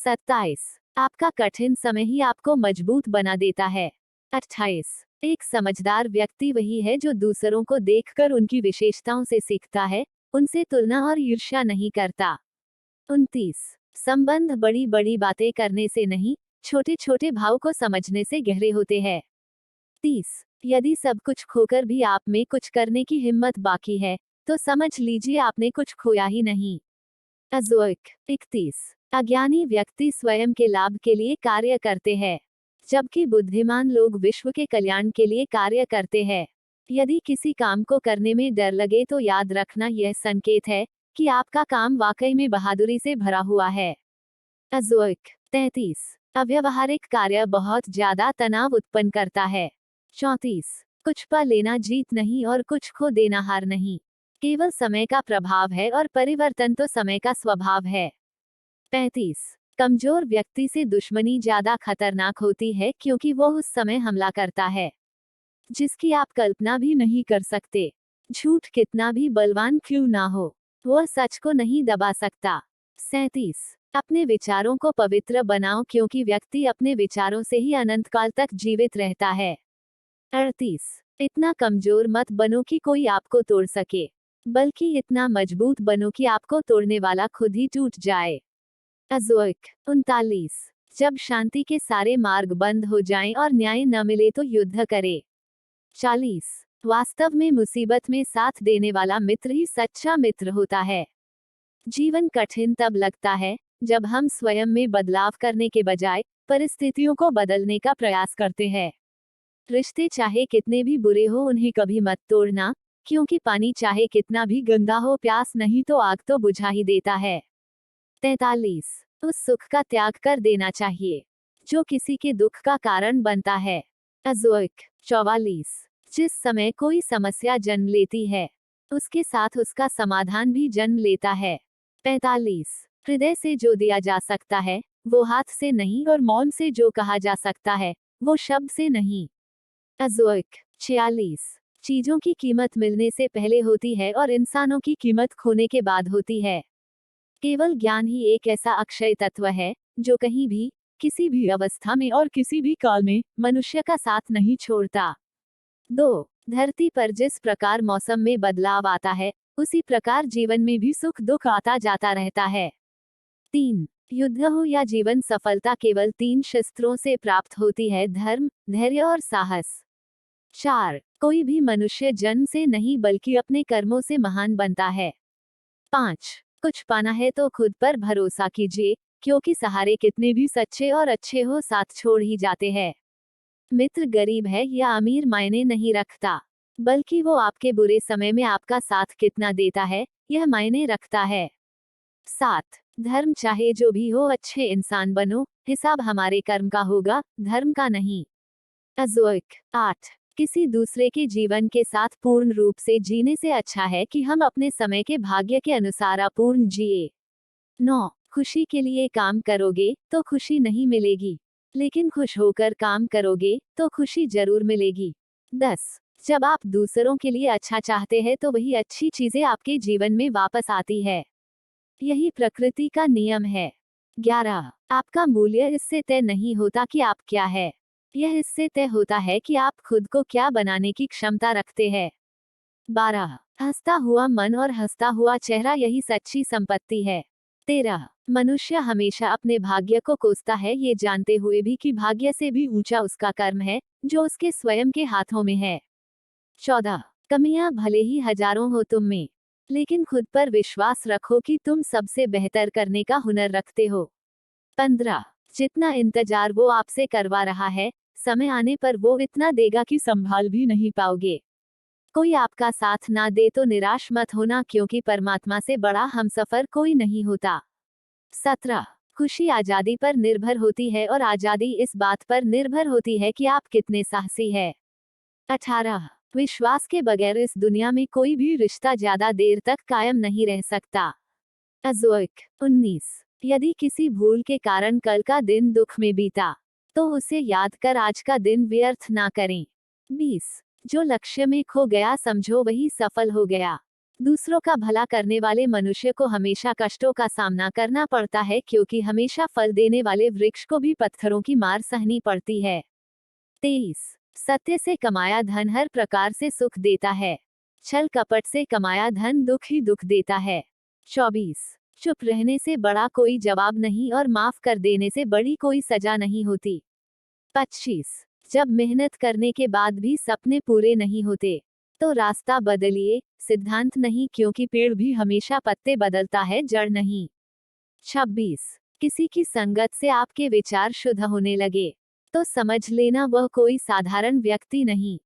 27 आपका कठिन समय ही आपको मजबूत बना देता है। 28 एक समझदार व्यक्ति वही है जो दूसरों को देखकर उनकी विशेषताओं से सीखता है, उनसे तुलना और ईर्ष्या नहीं करता। 29 संबंध बड़ी बड़ी बातें करने से नहीं, छोटे छोटे भाव को समझने से गहरे होते हैं। 30 यदि सब कुछ खोकर भी आप में कुछ करने की हिम्मत बाकी है, तो समझ लीजिए आपने कुछ खोया ही नहीं। अज़ोइक 31 अज्ञानी व्यक्ति स्वयं के लाभ के लिए कार्य करते हैं, जबकि बुद्धिमान लोग विश्व के कल्याण के लिए कार्य करते हैं। यदि किसी काम को करने में डर लगे तो याद रखना यह संकेत है कि आपका काम वाकई में बहादुरी से भरा हुआ है। अज़ोइक 33 अव्यावहारिक कार्य बहुत ज्यादा तनाव उत्पन्न करता है। 34 कुछ पा लेना जीत नहीं और कुछ खो देना हार नहीं, केवल समय का प्रभाव है और परिवर्तन तो समय का स्वभाव है। 35 कमजोर व्यक्ति से दुश्मनी ज्यादा खतरनाक होती है क्योंकि वो उस समय हमला करता है जिसकी आप कल्पना भी नहीं कर सकते। झूठ कितना भी बलवान क्यों ना हो, वह सच को नहीं दबा सकता। 37 अपने विचारों को पवित्र बनाओ क्योंकि व्यक्ति अपने विचारों से ही अनंत काल तक जीवित रहता है। 38 इतना कमजोर मत बनो कि कोई आपको तोड़ सके, बल्कि इतना मजबूत बनो कि आपको तोड़ने वाला खुद ही टूट जाए। अज़ोइक 39 जब शांति के सारे मार्ग बंद हो जाएं और न्याय न मिले तो युद्ध करे। 40 वास्तव में मुसीबत में साथ देने वाला मित्र ही सच्चा मित्र होता है। जीवन कठिन तब लगता है जब हम स्वयं में बदलाव करने के बजाय परिस्थितियों को बदलने का प्रयास करते हैं। रिश्ते चाहे कितने भी बुरे हो उन्हें कभी मत तोड़ना, क्योंकि पानी चाहे कितना भी गंदा हो प्यास नहीं तो आग तो बुझा ही देता है। 43 उस सुख का त्याग कर देना चाहिए जो किसी के दुख का कारण बनता है। अज़ोइक 44 जिस समय कोई समस्या जन्म लेती है, उसके साथ उसका समाधान भी जन्म लेता है। 45 हृदय से जो दिया जा सकता है वो हाथ से नहीं, और मौन से जो कहा जा सकता है वो शब्द से नहीं। अज़ोइक 46 चीजों की कीमत मिलने से पहले होती है और इंसानों की कीमत खोने के बाद होती है। केवल ज्ञान ही एक ऐसा अक्षय तत्व है जो कहीं भी, किसी भी अवस्था में और किसी भी काल में मनुष्य का साथ नहीं छोड़ता। 2 धरती पर जिस प्रकार मौसम में बदलाव आता है, उसी प्रकार जीवन में भी सुख दुख आता जाता रहता है। 3 युद्ध हो या जीवन सफलता केवल 3 शस्त्रों से प्राप्त होती है, धर्म, धैर्य और साहस। 4 कोई भी मनुष्य जन्म से नहीं बल्कि अपने कर्मों से महान बनता है। 5 कुछ पाना है तो खुद पर भरोसा कीजिए, क्योंकि सहारे कितने भी सच्चे और अच्छे हो साथ छोड़ ही जाते हैं। मित्र गरीब है या अमीर मायने नहीं रखता, बल्कि वो आपके बुरे समय में आपका साथ कितना देता है यह मायने रखता है। 7 धर्म चाहे जो भी हो अच्छे इंसान बनो, हिसाब हमारे कर्म का होगा, धर्म का नहीं। अज़ोइक 8 किसी दूसरे के जीवन के साथ पूर्ण रूप से जीने से अच्छा है कि हम अपने समय के भाग्य के अनुसार अपूर्ण जिए। 9 खुशी के लिए काम करोगे तो खुशी नहीं मिलेगी, लेकिन खुश होकर काम करोगे तो खुशी जरूर मिलेगी। 10 जब आप दूसरों के लिए अच्छा चाहते हैं तो वही अच्छी चीजें आपके जीवन में वापस आती है, यही प्रकृति का नियम है। 11 आपका मूल्य इससे तय नहीं होता कि आप क्या है, यह इससे तय होता है कि आप खुद को क्या बनाने की क्षमता रखते हैं। 12 हंसता हुआ मन और हंसता हुआ चेहरा यही सच्ची संपत्ति है। 13 मनुष्य हमेशा अपने भाग्य को कोसता है ये जानते हुए भी कि भाग्य से भी ऊंचा उसका कर्म है जो उसके स्वयं के हाथों में है। 14 कमियां भले ही हजारों हो तुम में, लेकिन खुद पर विश्वास रखो कि तुम सबसे बेहतर करने का हुनर रखते हो। 15 जितना इंतजार वो आपसे करवा रहा है, समय आने पर वो इतना देगा कि संभाल भी नहीं पाओगे। कोई आपका साथ ना दे तो निराश मत होना, क्योंकि परमात्मा से बड़ा हमसफर कोई नहीं होता। 17 खुशी आजादी पर निर्भर होती है और आजादी इस बात पर निर्भर होती है कि आप कितने साहसी है। 18 विश्वास के बगैर इस दुनिया में कोई भी रिश्ता ज्यादा देर तक कायम नहीं रह सकता। अज़ोइक 19 यदि किसी भूल के कारण कल का दिन दुख में बीता, तो उसे याद कर आज का दिन व्यर्थ ना करें। 20 जो लक्ष्य में खो गया समझो वही सफल हो गया। दूसरों का भला करने वाले मनुष्य को हमेशा कष्टों का सामना करना पड़ता है, क्योंकि हमेशा फल देने वाले वृक्ष को भी पत्थरों की मार सहनी पड़ती है। 23. सत्य से कमाया धन हर प्रकार से सुख देता है। छल कपट से कमाया धन दुख ही दुख देता है। 24. चुप रहने से बड़ा कोई जवाब नहीं और माफ कर देने से बड़ी कोई सजा नहीं होती। 25. जब मेहनत करने के बाद भी सपने पूरे नहीं होते, तो रास्ता बदलिए, सिद्धांत नहीं, क्योंकि पेड़ भी हमेशा पत्ते बदलता है, जड़ नहीं। 26. किसी की संगत से आपके विचार शुद्ध होने लगे, तो समझ लेना वह कोई साधारण व्यक्ति नहीं,